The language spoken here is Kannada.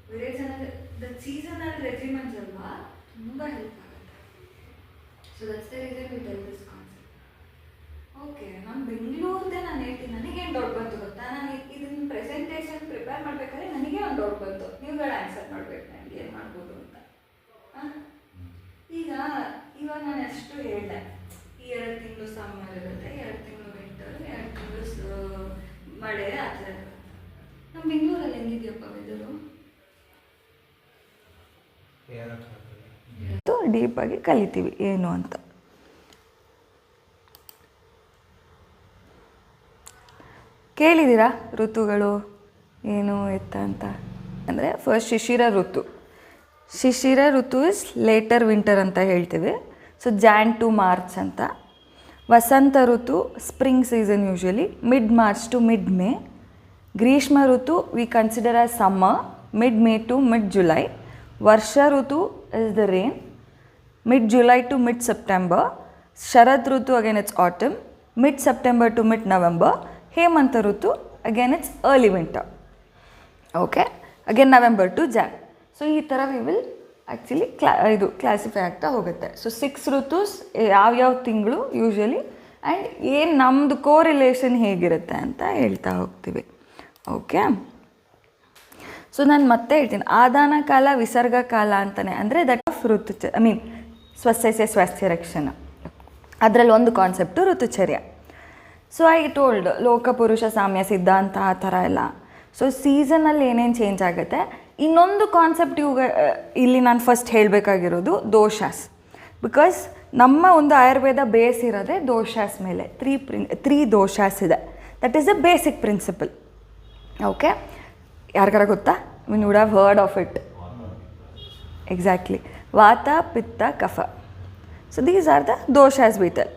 the seasonal regimens ಅಲ್ವಾ ತುಂಬ ಹೆಲ್ಪ್ ಆಗುತ್ತೆ. So that's the reason we tell this concept. Okay, ನಾನು ಬೆಂಗಳೂರದೇ ನಾನು ಹೇಳ್ತೀನಿ, ನನಗೇನು ಡೌಟ್ ಬಂತು ಗೊತ್ತಾ? ನಾನು ಇದನ್ನ ಪ್ರೆಸೆಂಟೇಷನ್ ಪ್ರಿಪೇರ್ ಮಾಡಬೇಕಾದ್ರೆ ನನಗೆ ಒಂದು ಡೌಟ್ ಬಂತು, ನೀವುಗಳು ಆನ್ಸರ್ ಮಾಡಬೇಕು ನನಗೆ ಏನು ಮಾಡ್ಬೋದು ಅಂತ. ಇವಾಗ ನಾನು ಎಷ್ಟು ಹೇಳಿದೆ, ಈ 2 ತಿಂಗಳು ಸಮ್ಮರ್ ಇರುತ್ತೆ, 2 ತಿಂಗಳು ವಿಂಟರ್, 2 ತಿಂಗಳು ಮಳೆ ಆ ಥರ ಇರುತ್ತೆ. ನಮ್ಮ ಬೆಂಗಳೂರಲ್ಲಿ ಹೆಂಗಿದೆಯಪ್ಪ ವೆದರು? ಡೀಪಾಗಿ ಕಲಿತೀವಿ ಏನು ಅಂತ. ಕೇಳಿದ್ದೀರಾ ಋತುಗಳು ಏನು ಎತ್ತ ಅಂತ? ಅಂದರೆ ಫಸ್ಟ್ ಶಿಶಿರ ಋತು. ಶಿಶಿರ ಋತು ಇಸ್ ಲೇಟರ್ ವಿಂಟರ್ ಅಂತ ಹೇಳ್ತೀವಿ. ಸೊ ಜಾನ್ ಟು ಮಾರ್ಚ್ ಅಂತ. ವಸಂತ ಋತು spring season usually mid March to mid May. ಗ್ರೀಷ್ಮ ಋತು we consider as summer mid May to mid July. ವರ್ಷ ಋತು is the rain mid July to mid September. ಶರದ್ ಋತು again it's autumn mid September to mid November. ಹೇಮಂತ ಋತು again it's early winter. Okay, again November to Jan. So ಈ ಥರ ವಿ ವಿಲ್ ಆ್ಯಕ್ಚುಲಿ ಕ್ಲಾಸಿಫೈ ಆಗ್ತಾ ಹೋಗುತ್ತೆ. ಸೊ 6 ಋತುಸ್ ಯಾವ್ಯಾವ ತಿಂಗಳು ಯೂಶ್ವಲಿ ಆ್ಯಂಡ್ ಏನು ನಮ್ಮದು ಕೋರಿಲೇಷನ್ ಹೇಗಿರುತ್ತೆ ಅಂತ ಹೇಳ್ತಾ ಹೋಗ್ತೀವಿ. ಓಕೆ, ಸೊ ನಾನು ಮತ್ತೆ ಹೇಳ್ತೀನಿ, ಆದಾನ ಕಾಲ ವಿಸರ್ಗ ಕಾಲ ಅಂತಲೇ, ಅಂದರೆ ದಟ್ ಆಫ್ ಸ್ವಸಸ್ಯ ಸ್ವಾಸ್ಥ್ಯ ರಕ್ಷಣೆ. ಅದರಲ್ಲಿ ಒಂದು ಕಾನ್ಸೆಪ್ಟು ಋತುಚರ್ಯ. ಸೊ ಐ ಟೋಲ್ಡ್ ಲೋಕಪುರುಷ ಸಾಮ್ಯ ಸಿದ್ಧಾಂತ ಆ ಥರ ಎಲ್ಲ. ಸೊ ಸೀಸನಲ್ಲಿ ಏನೇನು ಚೇಂಜ್ ಆಗುತ್ತೆ. ಇನ್ನೊಂದು ಕಾನ್ಸೆಪ್ಟ್ ಇಲ್ಲಿ ನಾನು ಫಸ್ಟ್ ಹೇಳಬೇಕಾಗಿರೋದು ದೋಷಾಸ್. ಬಿಕಾಸ್ ನಮ್ಮ ಒಂದು ಆಯುರ್ವೇದ ಬೇಸ್ ಇರೋದೇ ದೋಷಾಸ್ ಮೇಲೆ. 3 ದೋಷಾಸ್ ಇದೆ. That is the basic principal. Okay, ಯಾರಿಗಾರ ಗೊತ್ತಾ? We would have heard of it. Exactly, ವಾತ ಪಿತ್ತ ಕಫ. So these are the doshas we tell.